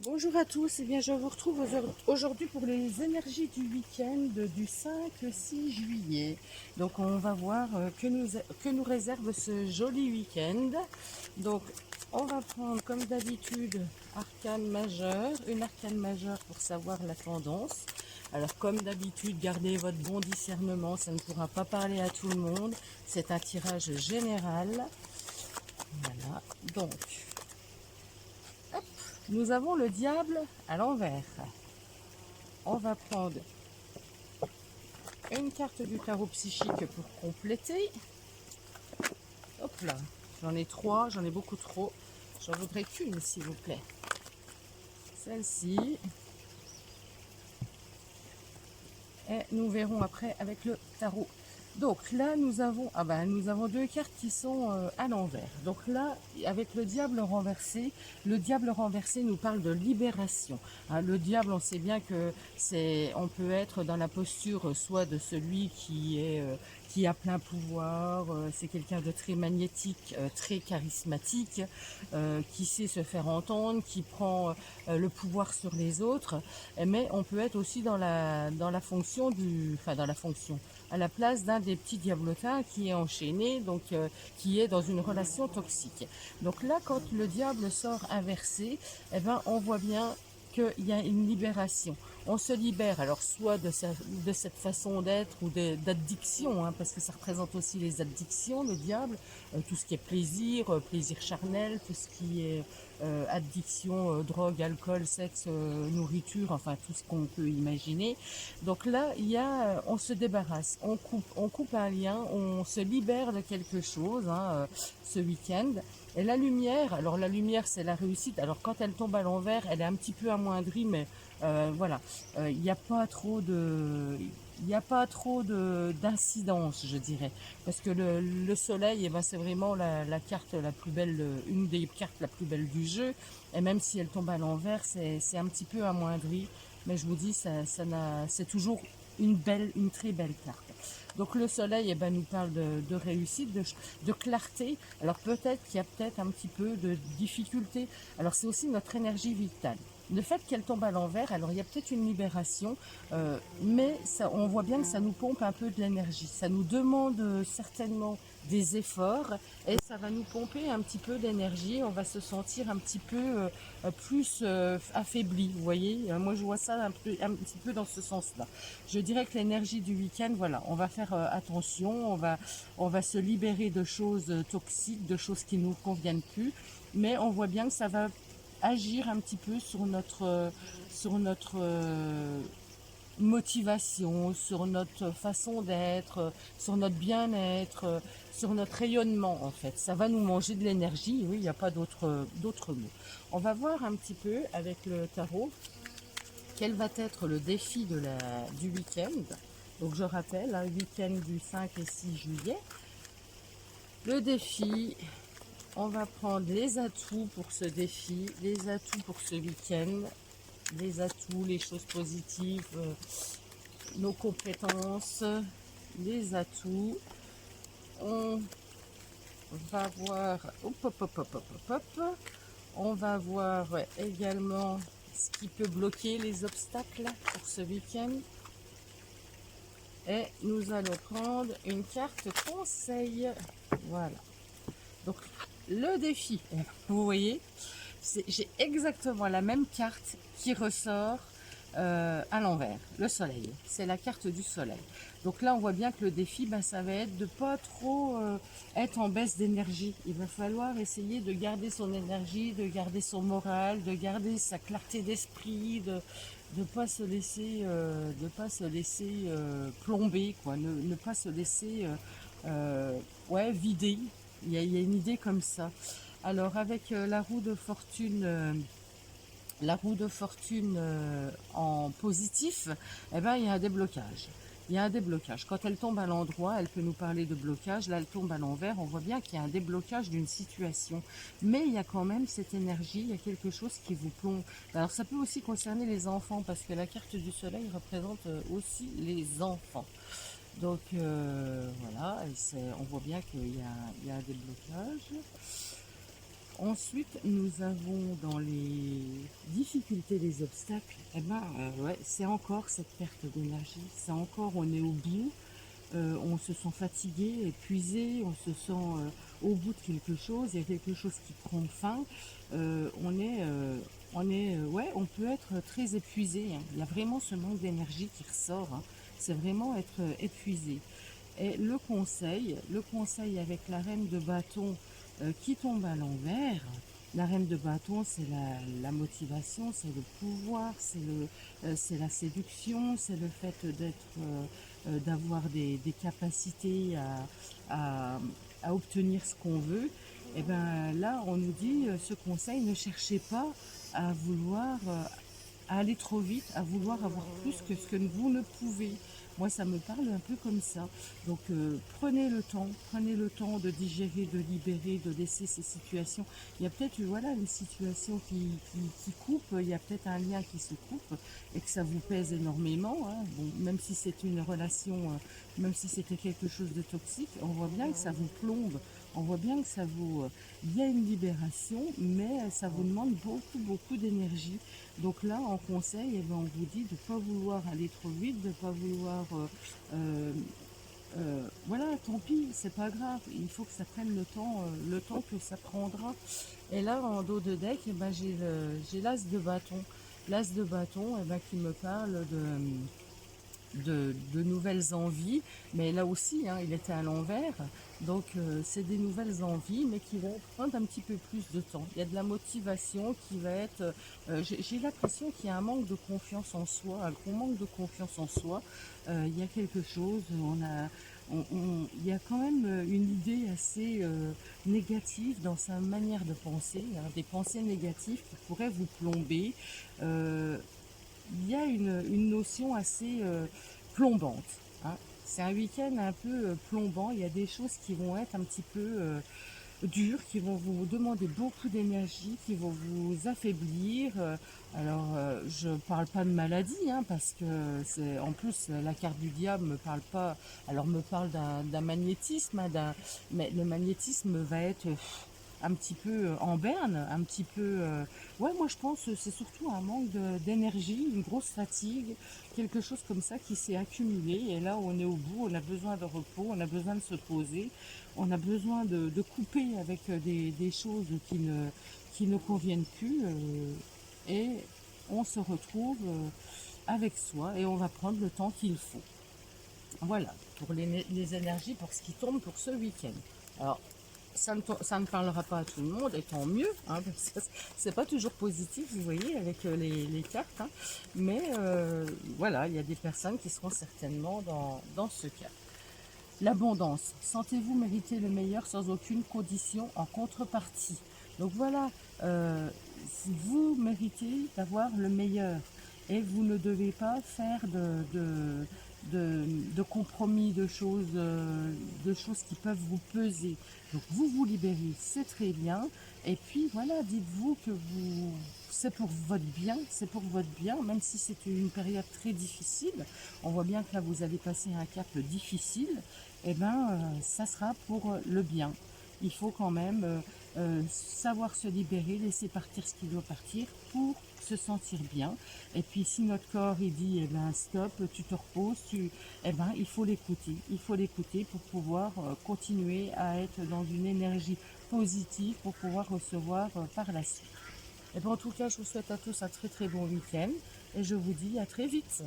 Bonjour à tous, bien je vous retrouve aujourd'hui pour les énergies du week-end du 5-6 juillet. Donc on va voir que nous réserve ce joli week-end. Donc on va prendre comme d'habitude arcane majeure, une arcane majeure pour savoir la tendance. Alors comme d'habitude, gardez votre bon discernement, ça ne pourra pas parler à tout le monde. C'est un tirage général. Voilà, donc nous avons le diable à l'envers. On va prendre une carte du tarot psychique pour compléter. Hop là, j'en ai trois, j'en ai beaucoup trop. J'en voudrais qu'une, s'il vous plaît. Celle-ci. Et nous verrons après avec le tarot. Donc là, nous avons deux cartes qui sont à l'envers. Donc là, avec le diable renversé nous parle de libération. Hein, le diable, on sait bien que on peut être dans la posture soit de celui qui a plein pouvoir, c'est quelqu'un de très magnétique, très charismatique, qui sait se faire entendre, qui prend le pouvoir sur les autres. Mais on peut être aussi dans la fonction à la place d'un des petits diablotins qui est enchaîné, donc qui est dans une relation toxique. Donc là, quand le diable sort inversé, eh ben, on voit bien qu'il y a une libération. On se libère, alors soit de cette façon d'être ou d'addiction, hein, parce que ça représente aussi les addictions, le diable, tout ce qui est plaisir, plaisir charnel, tout ce qui est addiction, drogue, alcool, sexe, nourriture, enfin tout ce qu'on peut imaginer. Donc là, on se débarrasse, on coupe un lien, on se libère de quelque chose ce week-end. Et alors la lumière c'est la réussite. Alors quand elle tombe à l'envers, elle est un petit peu amoindrie, mais voilà, il n'y a pas trop de, il n'y a pas trop d'incidence, je dirais, parce que le soleil, eh ben, c'est vraiment la carte la plus belle, une des cartes la plus belle du jeu. Et même si elle tombe à l'envers, c'est un petit peu amoindri. Mais je vous dis, c'est toujours une très belle carte. Donc le soleil, eh ben, nous parle de réussite, de clarté. Alors peut-être qu'il y a peut-être un petit peu de difficulté. Alors c'est aussi notre énergie vitale. Le fait qu'elle tombe à l'envers, alors il y a peut-être une libération, mais ça, on voit bien que ça nous pompe un peu de l'énergie. Ça nous demande certainement des efforts et ça va nous pomper un petit peu d'énergie. On va se sentir un petit peu plus affaibli. Vous voyez, moi je vois ça un petit peu dans ce sens-là. Je dirais que l'énergie du week-end, voilà, on va faire attention, on va se libérer de choses toxiques, de choses qui nous conviennent plus, mais on voit bien que ça va agir un petit peu sur notre motivation, sur notre façon d'être, sur notre bien-être, sur notre rayonnement en fait. Ça va nous manger de l'énergie, oui, il n'y a pas d'autres mots. On va voir un petit peu avec le tarot quel va être le défi du week-end. Donc je rappelle, un week-end du 5 et 6 juillet. Le défi, on va prendre les atouts pour ce défi, les atouts pour ce week-end, les atouts, les choses positives, nos compétences, les atouts. On va voir, hop, hop, hop, hop, hop, hop, hop. On va voir également ce qui peut bloquer les obstacles pour ce week-end. Et nous allons prendre une carte conseil. Voilà. Donc, le défi, vous voyez, j'ai exactement la même carte qui ressort à l'envers, le soleil. C'est la carte du soleil. Donc là, on voit bien que le défi, ben, ça va être de pas trop être en baisse d'énergie. Il va falloir essayer de garder son énergie, de garder son moral, de garder sa clarté d'esprit, de pas se laisser, plomber, quoi, ne pas se laisser ouais, vider. Il y a une idée comme ça. Alors avec la roue de fortune en positif, eh ben, il y a un déblocage. Il y a un déblocage. Quand elle tombe à l'endroit, elle peut nous parler de blocage. Là, elle tombe à l'envers. On voit bien qu'il y a un déblocage d'une situation. Mais il y a quand même cette énergie. Il y a quelque chose qui vous plombe. Alors, ça peut aussi concerner les enfants parce que la carte du soleil représente aussi les enfants. Donc, voilà. On voit bien qu'il y a un déblocage. Ensuite, nous avons dans les difficultés, les obstacles, eh ben, ouais, c'est encore cette perte d'énergie. C'est encore, on est au bout, on se sent fatigué, épuisé, on se sent au bout de quelque chose, il y a quelque chose qui prend fin. Ouais, on peut être très épuisé, hein. Il y a vraiment ce manque d'énergie qui ressort, hein. C'est vraiment être épuisé. Et le conseil avec la reine de bâton qui tombe à l'envers, la reine de bâton, c'est la motivation, c'est le pouvoir, c'est la séduction, c'est le fait d'avoir des capacités à, à obtenir ce qu'on veut. Et ben là, on nous dit ce conseil, ne cherchez pas à vouloir à aller trop vite, à vouloir avoir plus que ce que vous ne pouvez. Moi, ça me parle un peu comme ça. Donc, prenez le temps de digérer, de libérer, de laisser ces situations. Il y a peut-être, voilà, une situation qui coupe, il y a peut-être un lien qui se coupe et que ça vous pèse énormément, hein. Bon, même si c'est une relation, même si c'était quelque chose de toxique, on voit bien que ça vous plombe. On voit bien que ça vous, il y a une libération, mais ça vous demande beaucoup, beaucoup d'énergie. Donc là, en conseil, eh ben, on vous dit de ne pas vouloir aller trop vite, de ne pas vouloir... euh, voilà, tant pis, c'est pas grave. Il faut que ça prenne le temps que ça prendra. Et là, en dos de deck, eh ben, j'ai l'as de bâton. L'as de bâton, eh ben, qui me parle de nouvelles envies, mais là aussi, hein, il était à l'envers, donc c'est des nouvelles envies, mais qui vont prendre un petit peu plus de temps. Il y a de la motivation qui va être... j'ai l'impression qu'il y a un manque de confiance en soi, un gros manque de confiance en soi. Il y a quelque chose, il y a quand même une idée assez négative dans sa manière de penser, hein, des pensées négatives qui pourraient vous plomber. Euh, il y a une notion assez plombante, hein. C'est un week-end un peu plombant. Il y a des choses qui vont être un petit peu dures, qui vont vous demander beaucoup d'énergie, qui vont vous affaiblir. Je parle pas de maladie, hein, parce que c'est en plus la carte du diable me parle pas. Alors me parle d'un magnétisme, hein, mais le magnétisme va être un petit peu en berne, un petit peu... ouais, moi je pense que c'est surtout un manque d'énergie, une grosse fatigue, quelque chose comme ça qui s'est accumulé. Et là, on est au bout, on a besoin de repos, on a besoin de se poser, on a besoin de couper avec des choses qui ne conviennent plus. Et on se retrouve avec soi et on va prendre le temps qu'il faut. Voilà, pour les énergies, pour ce qui tombe pour ce week-end. Alors, ça ne parlera pas à tout le monde, et tant mieux, hein, parce que c'est pas toujours positif, vous voyez, avec les cartes, hein. Mais voilà, il y a des personnes qui seront certainement dans ce cas. L'abondance. Sentez-vous mériter le meilleur sans aucune condition en contrepartie. Donc voilà, euh, vous méritez d'avoir le meilleur et vous ne devez pas faire de compromis, de choses qui peuvent vous peser. Donc vous vous libérez, c'est très bien. Et puis voilà, dites-vous que c'est pour votre bien, c'est pour votre bien, même si c'est une période très difficile. On voit bien que là vous allez passer un cap difficile. Eh ben, ça sera pour le bien. Il faut quand même savoir se libérer, laisser partir ce qui doit partir pour se sentir bien. Et puis si notre corps il dit eh ben stop, tu te reposes, eh ben il faut l'écouter. Il faut l'écouter pour pouvoir continuer à être dans une énergie positive pour pouvoir recevoir par la suite. Et ben, en tout cas, je vous souhaite à tous un très très bon week-end et je vous dis à très vite.